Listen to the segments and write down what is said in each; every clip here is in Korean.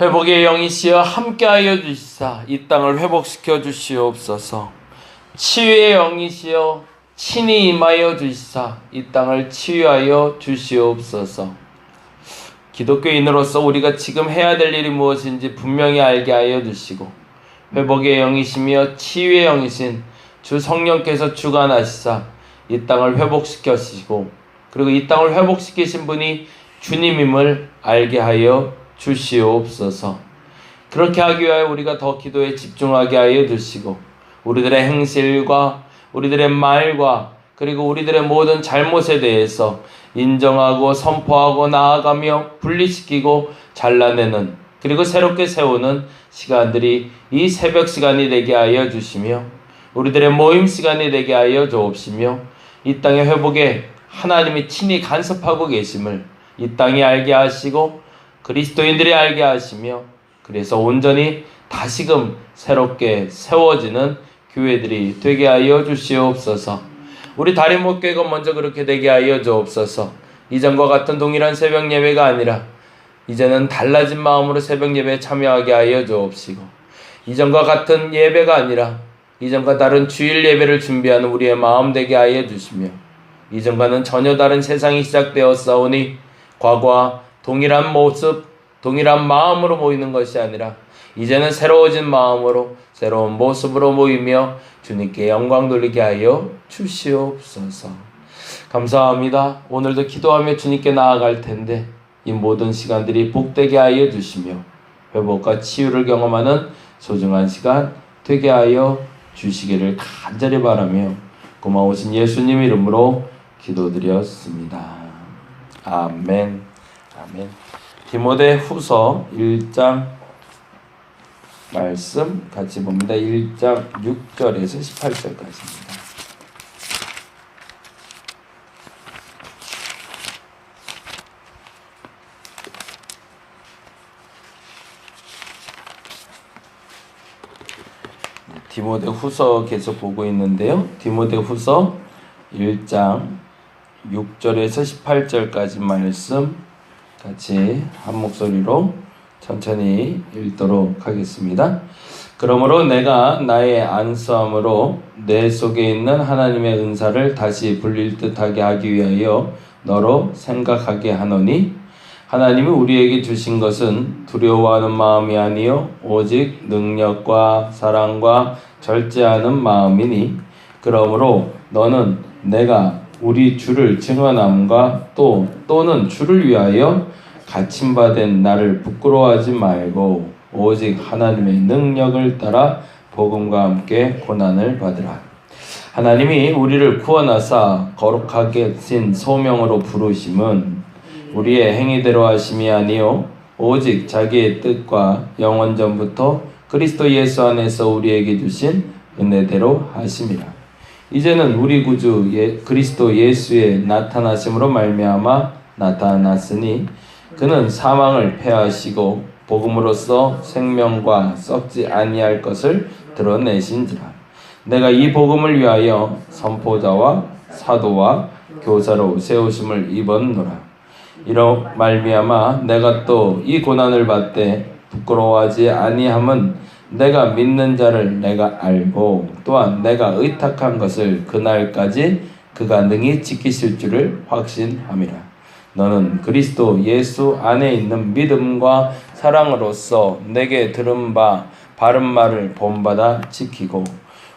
회복의 영이시여 함께하여 주시사 이 땅을 회복시켜 주시옵소서. 치유의 영이시여 친히 임하여 주시사 이 땅을 치유하여 주시옵소서. 기독교인으로서 우리가 지금 해야 될 일이 무엇인지 분명히 알게 하여 주시고, 회복의 영이시며 치유의 영이신 주 성령께서 주관하시사 이 땅을 회복시켜주시고, 그리고 이 땅을 회복시키신 분이 주님임을 알게 하여 주시옵소서. 그렇게 하기 위하여 우리가 더 기도에 집중하게 하여 주시고, 우리들의 행실과 우리들의 말과 그리고 우리들의 모든 잘못에 대해서 인정하고 선포하고 나아가며 분리시키고 잘라내는, 그리고 새롭게 세우는 시간들이 이 새벽 시간이 되게 하여 주시며, 우리들의 모임 시간이 되게 하여 주옵시며, 이 땅의 회복에 하나님이 친히 간섭하고 계심을 이 땅이 알게 하시고 그리스도인들이 알게 하시며, 그래서 온전히 다시금 새롭게 세워지는 교회들이 되게 하여 주시옵소서. 우리 다림목교회가 먼저 그렇게 되게 하여 주옵소서. 이전과 같은 동일한 새벽 예배가 아니라 이제는 달라진 마음으로 새벽 예배에 참여하게 하여 주옵시고, 이전과 같은 예배가 아니라 이전과 다른 주일 예배를 준비하는 우리의 마음 되게 하여 주시며, 이전과는 전혀 다른 세상이 시작되었사오니 과거와 동일한 모습, 동일한 마음으로 모이는 것이 아니라 이제는 새로워진 마음으로 새로운 모습으로 모이며 주님께 영광 돌리게 하여 주시옵소서. 감사합니다. 오늘도 기도하며 주님께 나아갈 텐데 이 모든 시간들이 복되게 하여 주시며 회복과 치유를 경험하는 소중한 시간 되게 하여 주시기를 간절히 바라며 고마우신 예수님 이름으로 기도드렸습니다. 아멘. 아멘. 디모데 후서 1장 말씀 같이 봅니다. 1장 6절에서 18절까지입니다. 디모데 후서 계속 보고 있는데요. 디모데 후서 1장 6절에서 18절까지 말씀 같이 한 목소리로 천천히 읽도록 하겠습니다. 그러므로 내가 나의 안수함으로 내 속에 있는 하나님의 은사를 다시 불릴 듯하게 하기 위하여 너로 생각하게 하노니, 하나님이 우리에게 주신 것은 두려워하는 마음이 아니요 오직 능력과 사랑과 절제하는 마음이니, 그러므로 너는 내가 우리 주를 증언함과 또는 주를 위하여 갇힘받은 나를 부끄러워하지 말고 오직 하나님의 능력을 따라 복음과 함께 고난을 받으라. 하나님이 우리를 구원하사 거룩하게 신 소명으로 부르심은 우리의 행위대로 하심이 아니요 오직 자기의 뜻과 영원 전부터 그리스도 예수 안에서 우리에게 주신 은혜대로 하심이라. 이제는 우리 구주 그리스도 예수의 나타나심으로 말미암아 나타났으니 그는 사망을 패하시고 복음으로써 생명과 썩지 아니할 것을 드러내신지라. 내가 이 복음을 위하여 선포자와 사도와 교사로 세우심을 입었노라. 이로 말미암아 내가 또 이 고난을 받되 부끄러워하지 아니함은 내가 믿는 자를 내가 알고 또한 내가 의탁한 것을 그날까지 그가 능히 지키실 줄을 확신함이라. 너는 그리스도 예수 안에 있는 믿음과 사랑으로서 내게 들은 바 바른 말을 본받아 지키고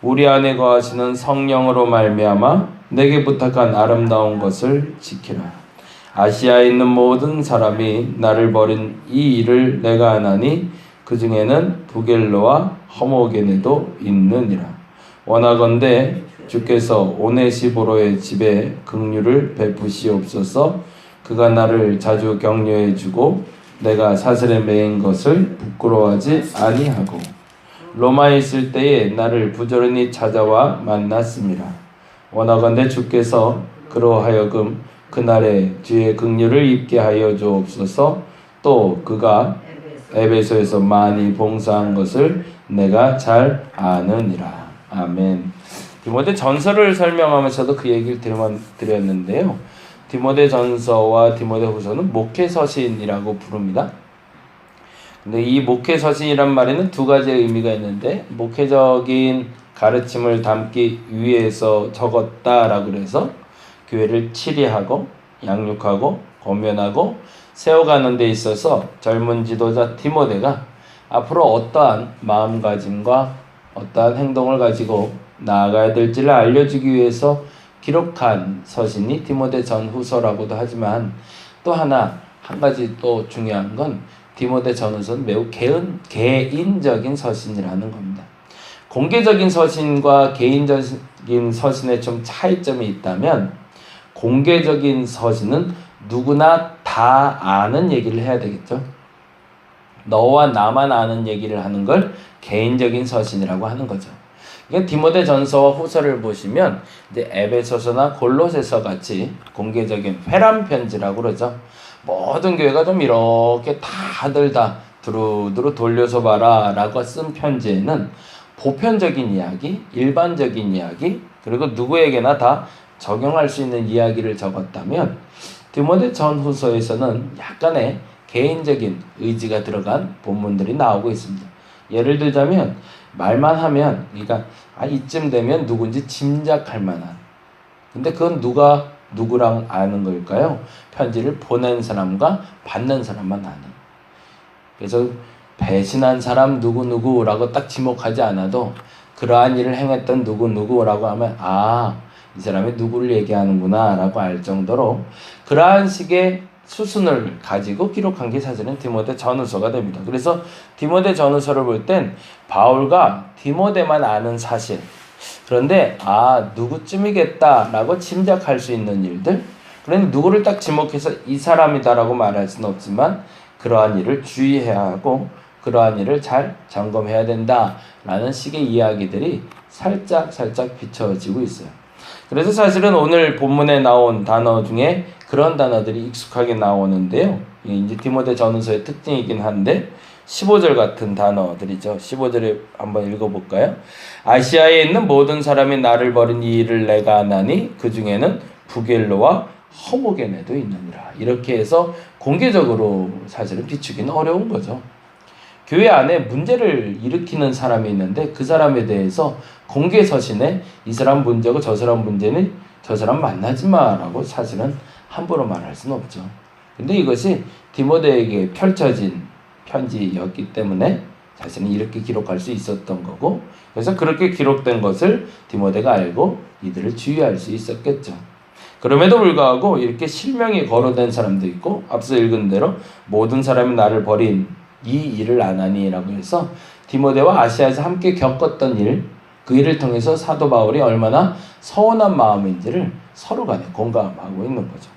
우리 안에 거하시는 성령으로 말미암아 내게 부탁한 아름다운 것을 지키라. 아시아에 있는 모든 사람이 나를 버린 이 일을 내가 아나니 그 중에는 부겔로와 허모게네도 있느니라. 원하건대 주께서 오네시보로의 집에 긍휼을 베푸시옵소서. 그가 나를 자주 격려해 주고 내가 사슬에 매인 것을 부끄러워하지 아니하고 로마에 있을 때에 나를 부지런히 찾아와 만났습니다. 원하건대 주께서 그로 하여금 그날에 주의 긍휼을 입게 하여 주옵소서. 또 그가 에베소에서 많이 봉사한 것을 내가 잘 아느니라. 아멘. 디모데 전서를 설명하면서도 그 얘기를 드렸는데요. 디모데 전서와 디모데 후서는 목회 서신이라고 부릅니다. 근데 이 목회서신이란 말에는 두 가지의 의미가 있는데, 목회적인 가르침을 담기 위해서 적었다라고 그래서 교회를 치리하고 양육하고 권면하고 세워가는 데 있어서 젊은 지도자 디모데가 앞으로 어떠한 마음가짐과 어떠한 행동을 가지고 나아가야 될지를 알려주기 위해서 기록한 서신이 디모데 전후서라고도 하지만, 또 한 가지 또 중요한 건 디모데 전후서는 매우 개인적인 서신이라는 겁니다. 공개적인 서신과 개인적인 서신에 좀 차이점이 있다면, 공개적인 서신은 누구나 다 아는 얘기를 해야 되겠죠. 너와 나만 아는 얘기를 하는 걸 개인적인 서신이라고 하는 거죠. 그러니까 디모데 전서와 후서를 보시면 이제 에베소서나 골로새서 같이 공개적인 회람 편지라고 그러죠. 모든 교회가 좀 이렇게 다들 다 두루두루 돌려서 봐라 라고 쓴 편지에는 보편적인 이야기, 일반적인 이야기, 그리고 누구에게나 다 적용할 수 있는 이야기를 적었다면, 디모데 전후서에서는 약간의 개인적인 의지가 들어간 본문들이 나오고 있습니다. 예를 들자면 말만 하면, 그러니까 이쯤 되면 누군지 짐작할 만한, 근데 그건 누가 누구랑 아는 걸까요? 편지를 보낸 사람과 받는 사람만 아는. 그래서 배신한 사람 누구누구라고 딱 지목하지 않아도 그러한 일을 행했던 누구누구라고 하면 이 사람이 누구를 얘기하는구나 라고 알 정도로 그러한 식의 수순을 가지고 기록한 게 사실은 디모데 전후서가 됩니다. 그래서 디모데 전후서를 볼 땐 바울과 디모데만 아는 사실, 그런데 누구쯤이겠다 라고 짐작할 수 있는 일들, 그런데 누구를 딱 지목해서 이 사람이다라고 말할 수는 없지만 그러한 일을 주의해야 하고 그러한 일을 잘 점검해야 된다라는 식의 이야기들이 살짝 비춰지고 있어요. 그래서 사실은 오늘 본문에 나온 단어 중에 그런 단어들이 익숙하게 나오는데요. 이제 디모데 전후서의 특징이긴 한데 15절 같은 단어들이죠. 15절에 한번 읽어볼까요? 아시아에 있는 모든 사람이 나를 버린 이 일을 내가 아나니 그 중에는 부겔로와 허모게네도 있느니라. 이렇게 해서 공개적으로 사실은 비추기는 어려운 거죠. 교회 안에 문제를 일으키는 사람이 있는데 그 사람에 대해서 공개 서신에 이 사람 문제고 저 사람 문제니 저 사람 만나지 마라고 사실은 함부로 말할 수는 없죠. 근데 이것이 디모데에게 펼쳐진 편지였기 때문에 자신은 이렇게 기록할 수 있었던 거고, 그래서 그렇게 기록된 것을 디모데가 알고 이들을 주의할 수 있었겠죠. 그럼에도 불구하고 이렇게 실명이 거론된 사람도 있고, 앞서 읽은 대로 모든 사람이 나를 버린 이 일을 안 하니라고 해서 디모데와 아시아에서 함께 겪었던 일, 그 일을 통해서 사도 바울이 얼마나 서운한 마음인지를 서로 간에 공감하고 있는 거죠.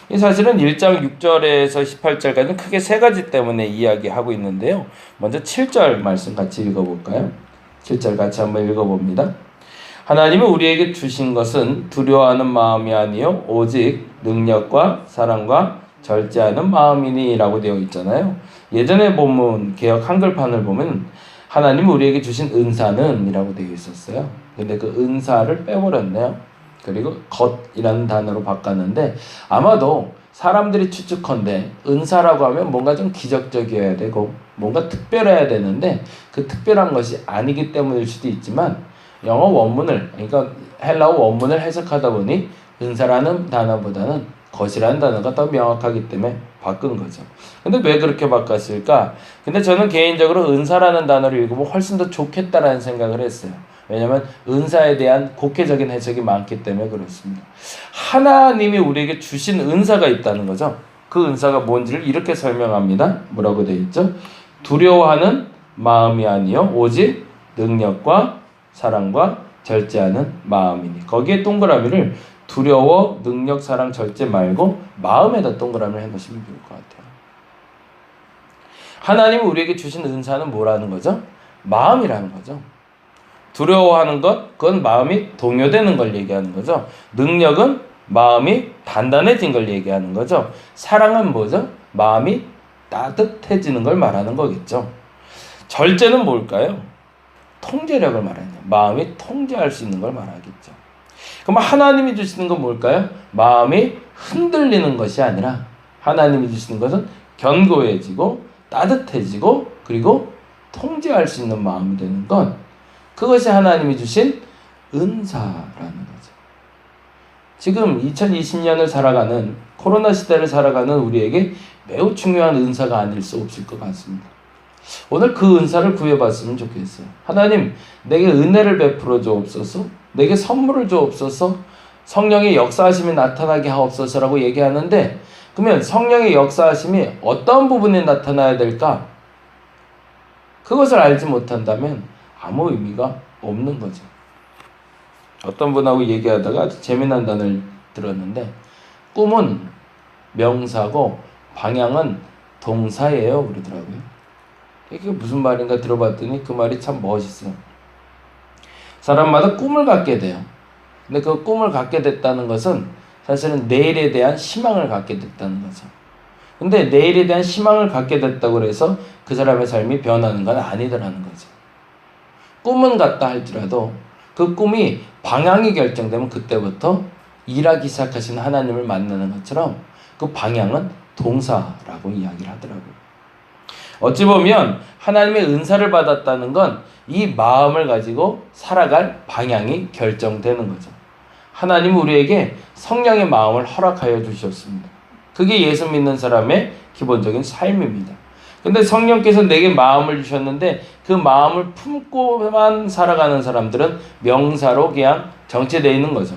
이 사실은 1장 6절에서 18절까지는 크게 세 가지 때문에 이야기하고 있는데요. 먼저 7절 말씀 같이 읽어볼까요? 7절 같이 한번 읽어봅니다. 하나님은 우리에게 주신 것은 두려워하는 마음이 아니요 오직 능력과 사랑과 절제하는 마음이니 라고 되어 있잖아요. 예전에 본문 개역 한글판을 보면 하나님은 우리에게 주신 은사는 이라고 되어 있었어요. 근데 그 은사를 빼버렸네요. 그리고 겉이라는 단어로 바꿨는데, 아마도 사람들이 추측컨대 은사라고 하면 뭔가 좀 기적적이어야 되고 뭔가 특별해야 되는데 그 특별한 것이 아니기 때문일 수도 있지만, 영어 원문을, 그러니까 헬라어 원문을 해석하다 보니 은사라는 단어보다는 겉이라는 단어가 더 명확하기 때문에 바꾼 거죠. 근데 왜 그렇게 바꿨을까? 근데 저는 개인적으로 은사라는 단어를 읽으면 훨씬 더 좋겠다라는 생각을 했어요. 왜냐하면 은사에 대한 곡해적인 해석이 많기 때문에 그렇습니다. 하나님이 우리에게 주신 은사가 있다는 거죠. 그 은사가 뭔지를 이렇게 설명합니다. 뭐라고 되어 있죠? 두려워하는 마음이 아니요 오직 능력과 사랑과 절제하는 마음이니. 거기에 동그라미를 두려워, 능력, 사랑, 절제 말고 마음에다 동그라미를 해놓으시면 좋을 것 같아요. 하나님이 우리에게 주신 은사는 뭐라는 거죠? 마음이라는 거죠. 두려워하는 것, 그건 마음이 동요되는 걸 얘기하는 거죠. 능력은 마음이 단단해진 걸 얘기하는 거죠. 사랑은 뭐죠? 마음이 따뜻해지는 걸 말하는 거겠죠. 절제는 뭘까요? 통제력을 말하는 거예요. 마음이 통제할 수 있는 걸 말하겠죠. 그럼 하나님이 주시는 건 뭘까요? 마음이 흔들리는 것이 아니라 하나님이 주시는 것은 견고해지고 따뜻해지고 그리고 통제할 수 있는 마음이 되는 건 그것이 하나님이 주신 은사라는 거죠. 지금 2020년을 살아가는 코로나 시대를 살아가는 우리에게 매우 중요한 은사가 아닐 수 없을 것 같습니다. 오늘 그 은사를 구해봤으면 좋겠어요. 하나님, 내게 은혜를 베풀어 주옵소서, 내게 선물을 주옵소서, 성령의 역사하심이 나타나게 하옵소서라고 얘기하는데, 그러면 성령의 역사하심이 어떤 부분에 나타나야 될까? 그것을 알지 못한다면 아무 의미가 없는 거죠. 어떤 분하고 얘기하다가 아주 재미난 단어를 들었는데, 꿈은 명사고 방향은 동사예요 그러더라고요. 이게 무슨 말인가 들어봤더니 그 말이 참 멋있어요. 사람마다 꿈을 갖게 돼요. 근데 그 꿈을 갖게 됐다는 것은 사실은 내일에 대한 희망을 갖게 됐다는 거죠. 근데 내일에 대한 희망을 갖게 됐다고 해서 그 사람의 삶이 변하는 건 아니더라는 거죠. 꿈은 같다 할지라도 그 꿈이 방향이 결정되면 그때부터 일하기 시작하신 하나님을 만나는 것처럼 그 방향은 동사라고 이야기를 하더라고요. 어찌 보면 하나님의 은사를 받았다는 건 이 마음을 가지고 살아갈 방향이 결정되는 거죠. 하나님은 우리에게 성령의 마음을 허락하여 주셨습니다. 그게 예수 믿는 사람의 기본적인 삶입니다. 근데 성령께서 내게 마음을 주셨는데 그 마음을 품고만 살아가는 사람들은 명사로 그냥 정체되어 있는 거죠.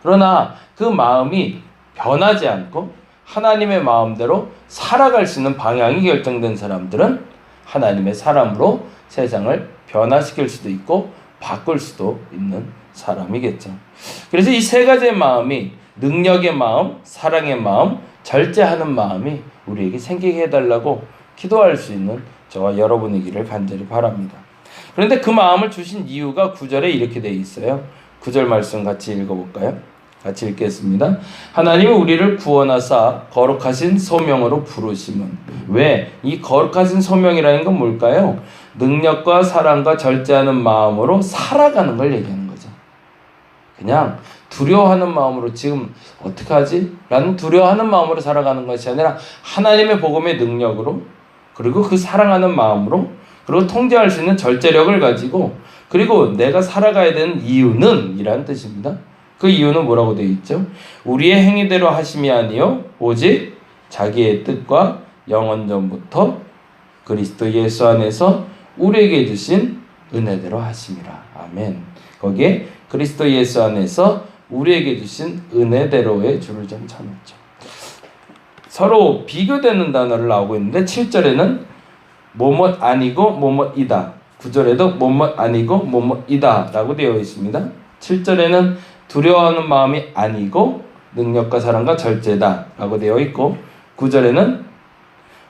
그러나 그 마음이 변하지 않고 하나님의 마음대로 살아갈 수 있는 방향이 결정된 사람들은 하나님의 사람으로 세상을 변화시킬 수도 있고 바꿀 수도 있는 사람이겠죠. 그래서 이 세 가지의 마음이 능력의 마음, 사랑의 마음, 절제하는 마음이 우리에게 생기게 해달라고 기도할 수 있는 저와 여러분이기를 간절히 바랍니다. 그런데 그 마음을 주신 이유가 9절에 이렇게 되어 있어요. 9절 말씀 같이 읽어볼까요? 같이 읽겠습니다. 하나님은 우리를 구원하사 거룩하신 소명으로 부르심은, 왜? 이 거룩하신 소명이라는 건 뭘까요? 능력과 사랑과 절제하는 마음으로 살아가는 걸 얘기하는 거죠. 그냥 두려워하는 마음으로 지금 어떡하지? 라는 두려워하는 마음으로 살아가는 것이 아니라 하나님의 복음의 능력으로, 그리고 그 사랑하는 마음으로, 그리고 통제할 수 있는 절제력을 가지고, 그리고 내가 살아가야 되는 이유는 이라는 뜻입니다. 그 이유는 뭐라고 되어 있죠? 우리의 행위대로 하심이 아니요 오직 자기의 뜻과 영원전부터 그리스도 예수 안에서 우리에게 주신 은혜대로 하심이라. 아멘. 거기에 그리스도 예수 안에서 우리에게 주신 은혜대로의 줄을 좀 쳐놓죠. 서로 비교되는 단어를 나오고 있는데 7절에는 뭐뭇 아니고 뭐뭇이다, 9절에도 뭐뭇 아니고 뭐뭇이다 라고 되어 있습니다. 7절에는 두려워하는 마음이 아니고 능력과 사랑과 절제다 라고 되어 있고, 9절에는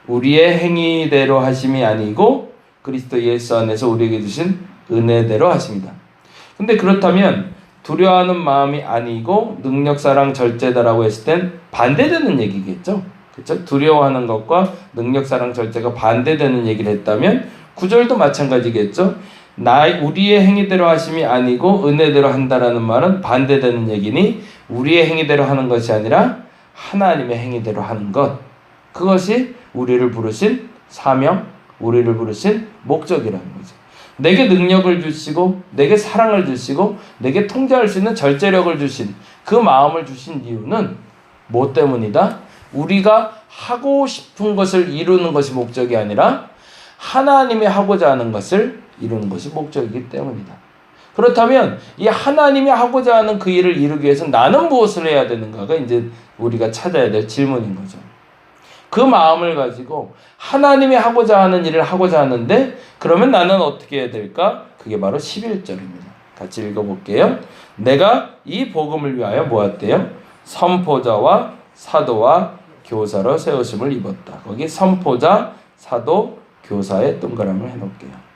우리의 행위대로 하심이 아니고 그리스도 예수 안에서 우리에게 주신 은혜대로 하십니다. 근데 그렇다면 두려워하는 마음이 아니고 능력, 사랑, 절제다라고 했을 땐 반대되는 얘기겠죠. 그렇죠? 두려워하는 것과 능력, 사랑, 절제가 반대되는 얘기를 했다면 9절도 마찬가지겠죠. 우리의 행위대로 하심이 아니고 은혜대로 한다라는 말은 반대되는 얘기니 우리의 행위대로 하는 것이 아니라 하나님의 행위대로 하는 것, 그것이 우리를 부르신 사명, 우리를 부르신 목적이라는 거죠. 내게 능력을 주시고 내게 사랑을 주시고 내게 통제할 수 있는 절제력을 주신 그 마음을 주신 이유는 뭐 때문이다? 우리가 하고 싶은 것을 이루는 것이 목적이 아니라 하나님이 하고자 하는 것을 이루는 것이 목적이기 때문이다. 그렇다면 이 하나님이 하고자 하는 그 일을 이루기 위해서 나는 무엇을 해야 되는가가 이제 우리가 찾아야 될 질문인 거죠. 그 마음을 가지고 하나님이 하고자 하는 일을 하고자 하는데 그러면 나는 어떻게 해야 될까? 그게 바로 11절입니다. 같이 읽어볼게요. 내가 이 복음을 위하여 뭐했대요? 선포자와 사도와 교사로 세우심을 입었다. 거기 선포자, 사도, 교사의 동그라미를 해놓을게요.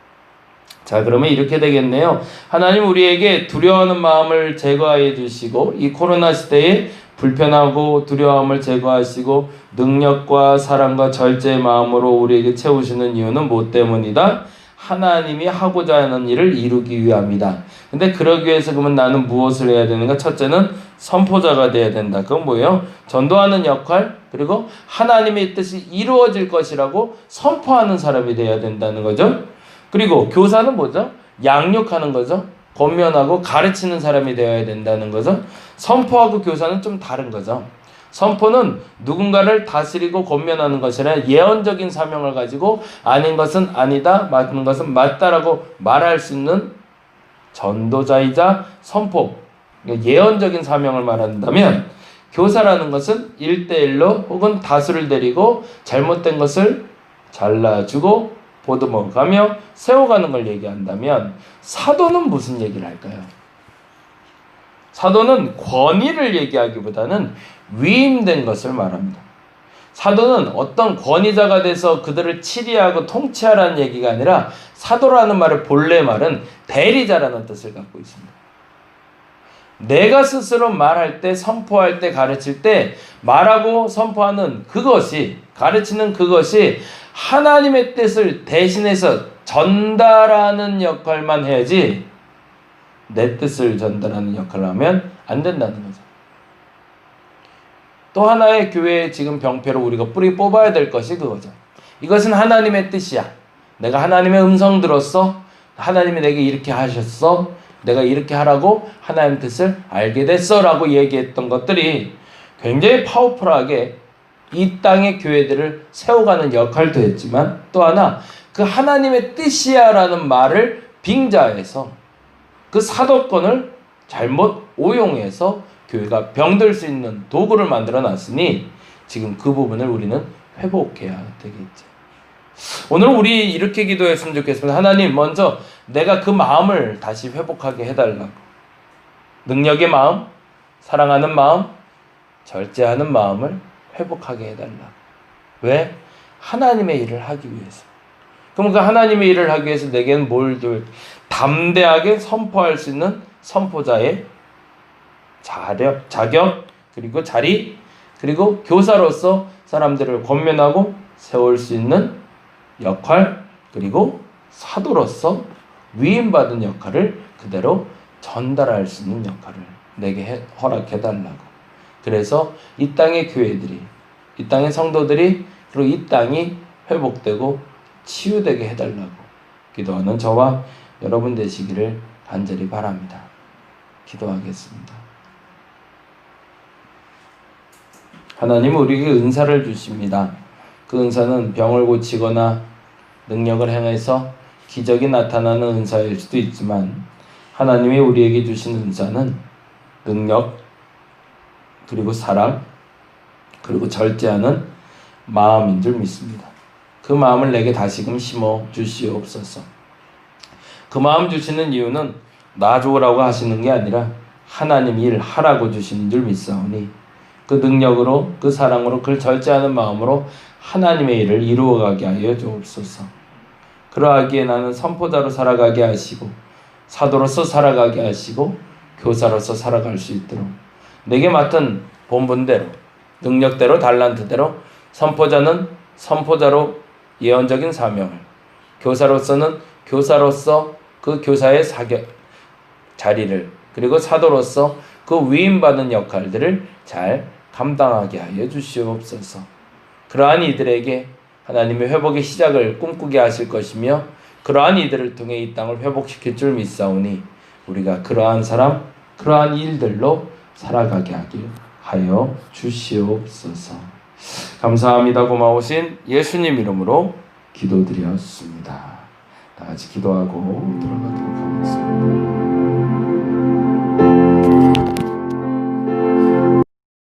자, 그러면 이렇게 되겠네요. 하나님 우리에게 두려워하는 마음을 제거해 주시고 이 코로나 시대에 불편하고 두려움을 제거하시고 능력과 사랑과 절제의 마음으로 우리에게 채우시는 이유는 뭐 때문이다? 하나님이 하고자 하는 일을 이루기 위함이다. 근데 그러기 위해서 그러면 나는 무엇을 해야 되는가? 첫째는 선포자가 돼야 된다. 그건 뭐예요? 전도하는 역할, 그리고 하나님의 뜻이 이루어질 것이라고 선포하는 사람이 되어야 된다는 거죠. 그리고 교사는 뭐죠? 양육하는 거죠. 권면하고 가르치는 사람이 되어야 된다는 거죠. 선포하고 교사는 좀 다른 거죠. 선포는 누군가를 다스리고 권면하는 것이 아니라 예언적인 사명을 가지고 아닌 것은 아니다, 맞는 것은 맞다라고 말할 수 있는 전도자이자 선포, 예언적인 사명을 말한다면, 교사라는 것은 1대1로 혹은 다수를 데리고 잘못된 것을 잘라주고 보듬어가며 세워가는 걸 얘기한다면, 사도는 무슨 얘기를 할까요? 사도는 권위를 얘기하기보다는 위임된 것을 말합니다. 사도는 어떤 권위자가 돼서 그들을 치리하고 통치하라는 얘기가 아니라, 사도라는 말의 본래 말은 대리자라는 뜻을 갖고 있습니다. 내가 스스로 말할 때, 선포할 때, 가르칠 때 말하고 선포하는 그것이, 가르치는 그것이 하나님의 뜻을 대신해서 전달하는 역할만 해야지, 내 뜻을 전달하는 역할을 하면 안 된다는 거죠. 또 하나의 교회에 지금 병폐로 우리가 뿌리 뽑아야 될 것이 그거죠. 이것은 하나님의 뜻이야. 내가 하나님의 음성 들었어. 하나님이 내게 이렇게 하셨어. 내가 이렇게 하라고 하나님의 뜻을 알게 됐어 라고 얘기했던 것들이 굉장히 파워풀하게 이 땅의 교회들을 세워가는 역할도 했지만, 또 하나 그 하나님의 뜻이야 라는 말을 빙자해서 그 사도권을 잘못 오용해서 교회가 병들 수 있는 도구를 만들어 놨으니, 지금 그 부분을 우리는 회복해야 되겠죠. 오늘 우리 이렇게 기도했으면 좋겠습니다. 하나님, 먼저 내가 그 마음을 다시 회복하게 해달라고. 능력의 마음, 사랑하는 마음, 절제하는 마음을 회복하게 해달라고. 왜? 하나님의 일을 하기 위해서. 그럼 그 하나님의 일을 하기 위해서 내게는 뭘 줄? 담대하게 선포할 수 있는 선포자의 자격, 그리고 자리, 그리고 교사로서 사람들을 권면하고 세울 수 있는 역할, 그리고 사도로서 위임받은 역할을 그대로 전달할 수 있는 역할을 내게 허락해달라고. 그래서 이 땅의 교회들이, 이 땅의 성도들이, 그리고 이 땅이 회복되고 치유되게 해달라고 기도하는 저와 여러분 되시기를 간절히 바랍니다. 기도하겠습니다. 하나님은 우리에게 은사를 주십니다. 그 은사는 병을 고치거나 능력을 행해서 기적이 나타나는 은사일 수도 있지만, 하나님이 우리에게 주신 은사는 능력, 그리고 사랑, 그리고 절제하는 마음인 줄 믿습니다. 그 마음을 내게 다시금 심어 주시옵소서. 그 마음 주시는 이유는 나 좋으라고 하시는 게 아니라 하나님 일 하라고 주시는 줄 믿사오니, 그 능력으로, 그 사랑으로, 그 절제하는 마음으로 하나님의 일을 이루어가게 하여 주옵소서. 그러하기에 나는 선포자로 살아가게 하시고, 사도로서 살아가게 하시고, 교사로서 살아갈 수 있도록 내게 맡은 본분대로, 능력대로, 달란트대로, 선포자는 선포자로 예언적인 사명을, 교사로서는 교사로서 그 교사의 자리를, 그리고 사도로서 그 위임받은 역할들을 잘 감당하게 하여 주시옵소서. 그러한 이들에게 하나님의 회복의 시작을 꿈꾸게 하실 것이며, 그러한 이들을 통해 이 땅을 회복시킬 줄 믿사오니, 우리가 그러한 사람, 그러한 일들로 살아가게 하여 주시옵소서. 감사합니다. 고마우신 예수님 이름으로 기도드렸습니다. 다 같이 기도하고 들어가겠습니다.